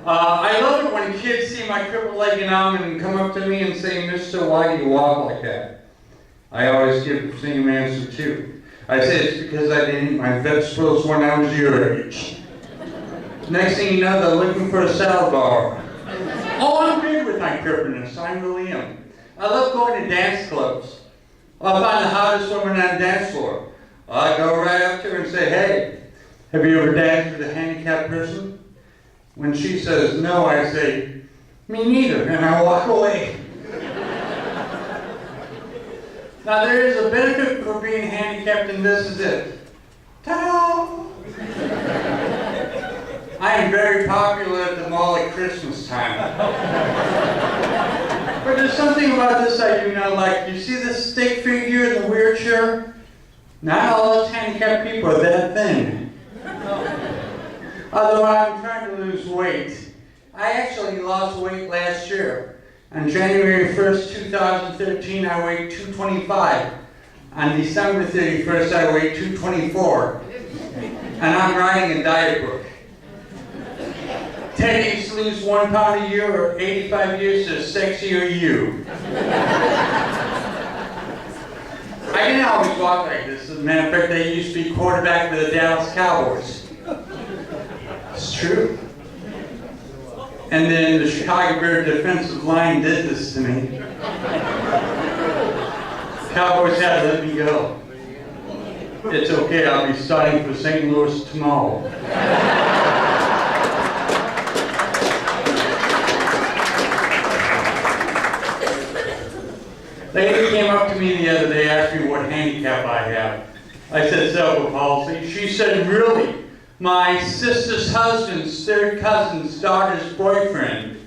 I love it when kids see my crippled leg and arm and come up to me and say, Mister, why do you walk like that? I always give the same answer too. I say it's because I didn't eat my vegetables when I was your age. Next thing you know, they're looking for a salad bar. Oh, I'm good with my crippleness. I really am. I love going to dance clubs. I'll find the hottest woman on the dance floor. I'll go right up to her and say, hey, have you ever danced with a handicapped person? When she says no, I say, me neither, and I walk away. Now there is a benefit for being handicapped, and this is it. Ta-da! I am very popular at the mall at Christmas time. But there's something about this I do not like. You see this stick figure in the wheelchair? Not all us handicapped people are that thin. Although I'm trying to lose weight. I actually lost weight last year. On January 1st, 2013, I weighed 225. On December 31st, I weighed 224. And I'm writing a diet book. 10 years to lose 1 pound a year, or 85 years to sexier you. I didn't always walk like this. As a matter of fact, I used to be quarterback for the Dallas Cowboys. It's true. And then the Chicago Bears defensive line did this to me. Cowboys had to let me go. It's okay, I'll be starting for St. Louis tomorrow. Lady came up to me the other day, asked me what handicap I have. I said cerebral palsy. She said, really? My sister's husband's third cousin's daughter's boyfriend,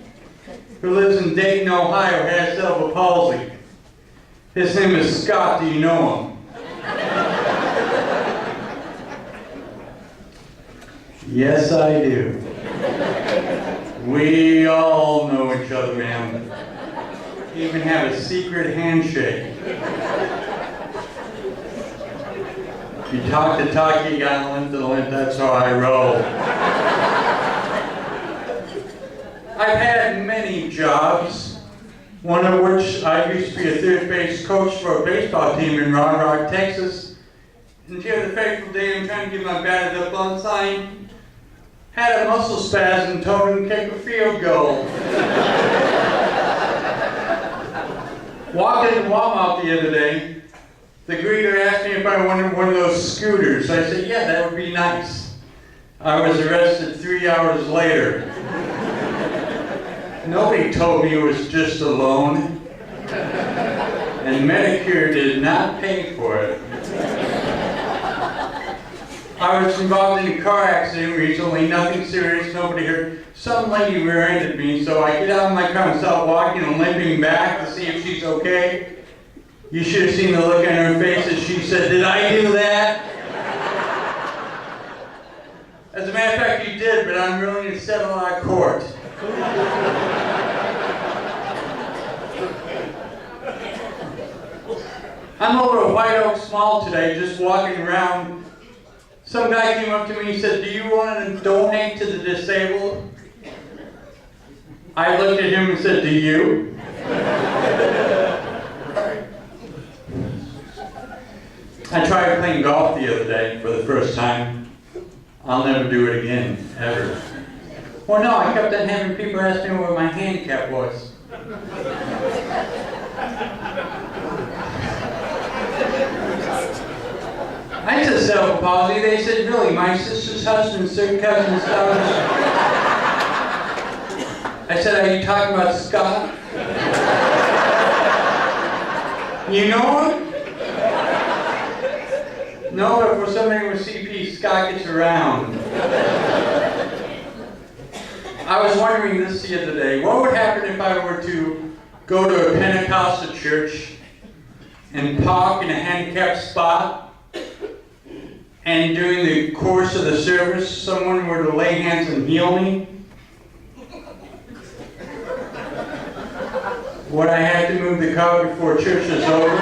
who lives in Dayton, Ohio, has cerebral palsy. His name is Scott. Do you know him? Yes, I do. We all know each other, ma'am. Even have a secret handshake. If you talk the talk, you got limp to the limp. That's how I roll. I've had many jobs, one of which I used to be a third base coach for a baseball team in Round Rock, Texas. Until the fateful day I'm trying to get my bat up on sign, had a muscle spasm, told him to kick a field goal. Walked into Walmart the other day. The greeter asked me if I wanted one of those scooters. I said, yeah, that would be nice. I was arrested 3 hours later. Nobody told me it was just a loan. And Medicare did not pay for it. I was involved in a car accident recently, nothing serious, nobody hurt. Some lady rear-ended me, so I get out of my car and start walking and limping back to see if she's okay. You should have seen the look on her face as she said, did I do that? As a matter of fact, you did, but I'm willing to settle out of court. I'm over at White Oak Mall today, just walking around. Some guy came up to me and said, do you want to donate to the disabled? I looked at him and said, do you? I tried playing golf the other day for the first time. I'll never do it again, ever. Well, no, I kept on having people ask me what my handicap was. I said cerebral palsy. They said, really, my sister's husband's third cousin's daughter's. I said, are you talking about Scott? You know him? No, but for somebody with CP, Scott gets around. I was wondering this the other day. What would happen if I were to go to a Pentecostal church and park in a handicapped spot, and during the course of the service, someone were to lay hands and heal me? Would I have to move the car before church is over?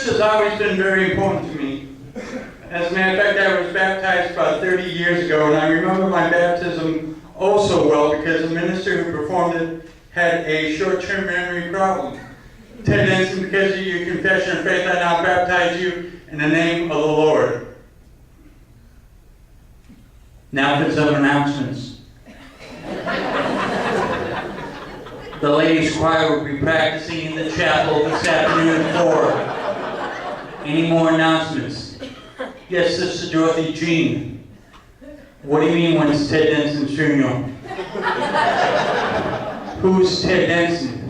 has always been very important to me. As a matter of fact, I was baptized about 30 years ago, and I remember my baptism oh so well because the minister who performed it had a short-term memory problem. Ted Denson, because of your confession of faith, I now baptize you in the name of the Lord. Now for some announcements. The ladies' choir will be practicing in the chapel this afternoon at 4. Any more announcements? Yes, Sister Dorothy Jean. What do you mean when's Ted Denson's funeral? Who's Ted Denson?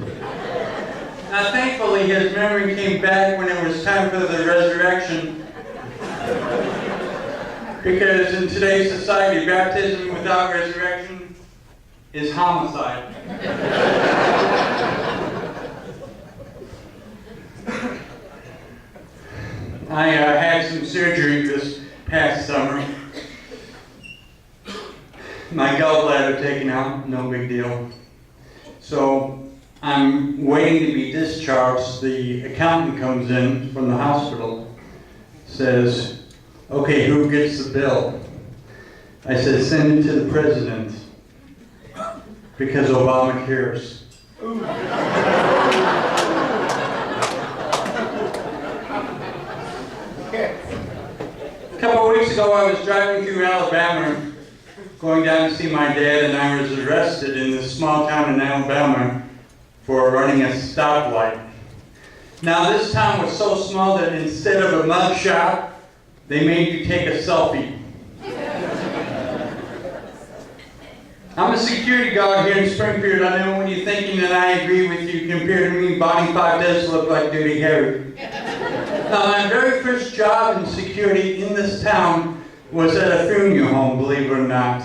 Now thankfully his memory came back when it was time for the resurrection. Because in today's society, baptism without resurrection is homicide. I had some surgery this past summer. My gallbladder taken out, no big deal. So I'm waiting to be discharged. The accountant comes in from the hospital, says, okay, who gets the bill? I said, send it to the president, because Obama cares. A couple of weeks ago, I was driving through Alabama, going down to see my dad, and I was arrested in this small town in Alabama for running a stoplight. Now, this town was so small that instead of a mug shot, they made you take a selfie. I'm a security guard here in Springfield. I know when you're thinking that I agree with you. Compared to me, Bonnie 5 does look like Dirty Harry. Now, my very first job in security in this town was at a funeral home, believe it or not.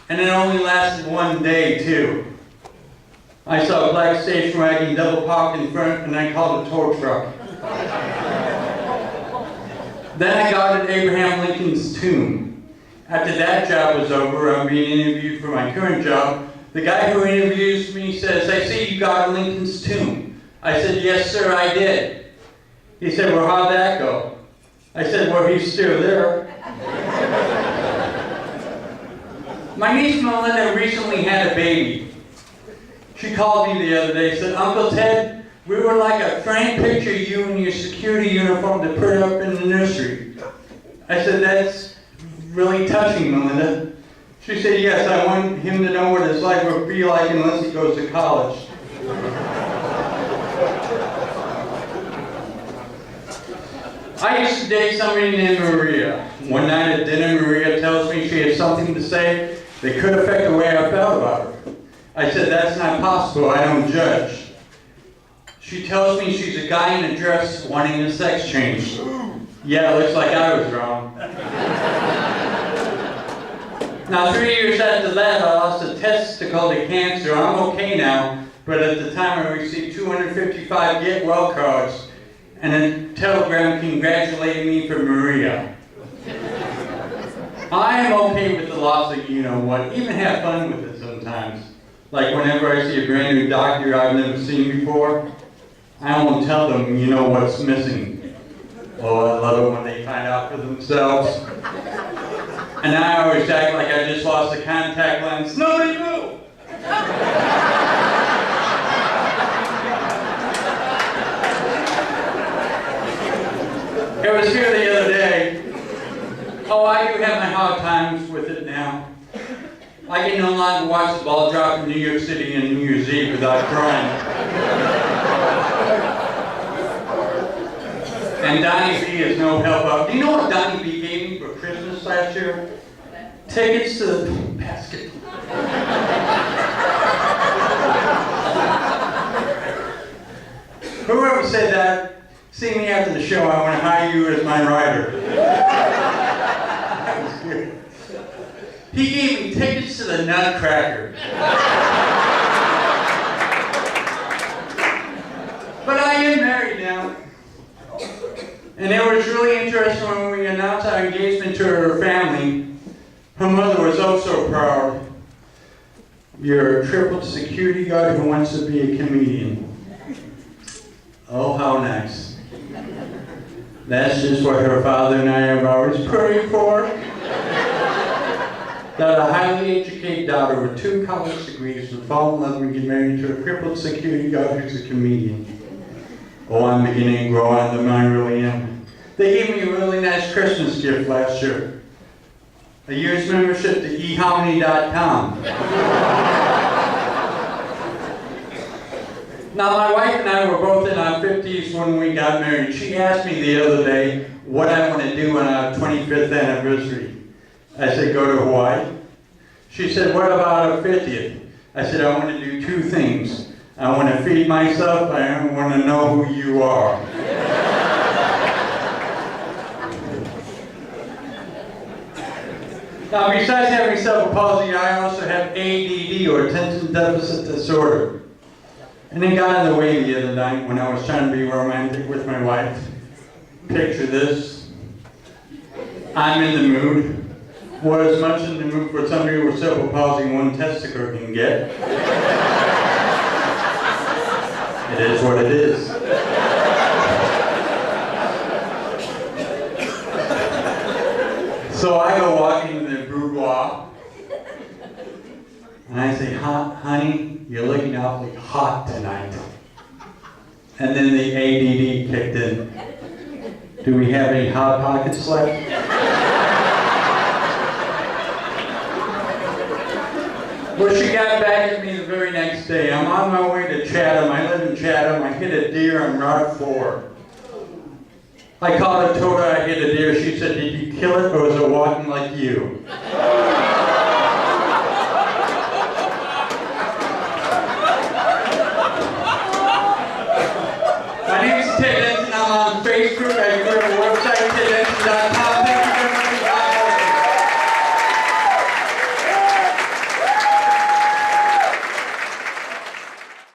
And it only lasted one day, too. I saw a black station wagon double parked in front, and I called a tow truck. Then I guarded Abraham Lincoln's tomb. After that job was over, I'm being interviewed for my current job. The guy who interviews me says, I see you guarded Lincoln's tomb. I said, yes, sir, I did. He said, well, how'd that go? I said, well, he's still there. My niece Melinda recently had a baby. She called me the other day and said, Uncle Ted, we would like a framed picture of you in your security uniform to put up in the nursery. I said, that's really touching, Melinda. She said, yes, I want him to know what his life will be like unless he goes to college. I used to date somebody named Maria. One night at dinner, Maria tells me she has something to say that could affect the way I felt about her. I said, that's not possible, I don't judge. She tells me she's a guy in a dress wanting a sex change. Yeah, it looks like I was wrong. Now, 3 years after that, I lost a testicle to cancer. I'm okay now, but at the time I received 255 get well cards and a telegram congratulating me for Maria. I am okay with the loss of you-know-what, even have fun with it sometimes. Like whenever I see a brand new doctor I've never seen before, I won't tell them, you know what's missing. Oh, I love it when they find out for themselves. And I always act like I just lost a contact lens. Nobody knew! It was here the other day. Oh, I do have my hard times with it now. I can no longer watch the ball drop in New York City on New Year's Eve without crying. And Donnie B is no help out. Do you know what Donnie B gave me for Christmas last year? Tickets to the basket. Whoever said that, see me after the show, I want to hire you as my rider. That was good. He gave me tickets to the Nutcracker. But I am married now. And it was really interesting when we announced our engagement to her family. Her mother was oh so proud. You're a triple security guard who wants to be a comedian. Oh, how nice. That's just what her father and I have always prayed for. That a highly educated daughter with 2 college degrees would fall in love and get married to a crippled security guard who's a comedian. Oh, I'm beginning to grow on them, I really am. They gave me a really nice Christmas gift last year. A year's membership to eharmony.com. Now, my wife and I were both in our 50s when we got married. She asked me the other day what I want to do on our 25th anniversary. I said, go to Hawaii. She said, what about our 50th? I said, I want to do 2 things. I want to feed myself, I want to know who you are. Now, besides having cerebral palsy, I also have ADD, or attention deficit disorder. And it got in the way the other night when I was trying to be romantic with my wife. Picture this. I'm in the mood. Well, as much in the mood for somebody with cerebral palsy one testicle can get. It is what it is. So I go walking in the boudoir, and I say, honey, you're looking awfully hot tonight. And then the ADD kicked in. Do we have any Hot Pockets left? Well, she got back at me the very next day. I'm on my way to Chatham. I live in Chatham. I hit a deer on Route 4. I called her, told her I hit a deer. She said, did you kill it or was it walking like you? My name is Ted Denson. I'm on Facebook. I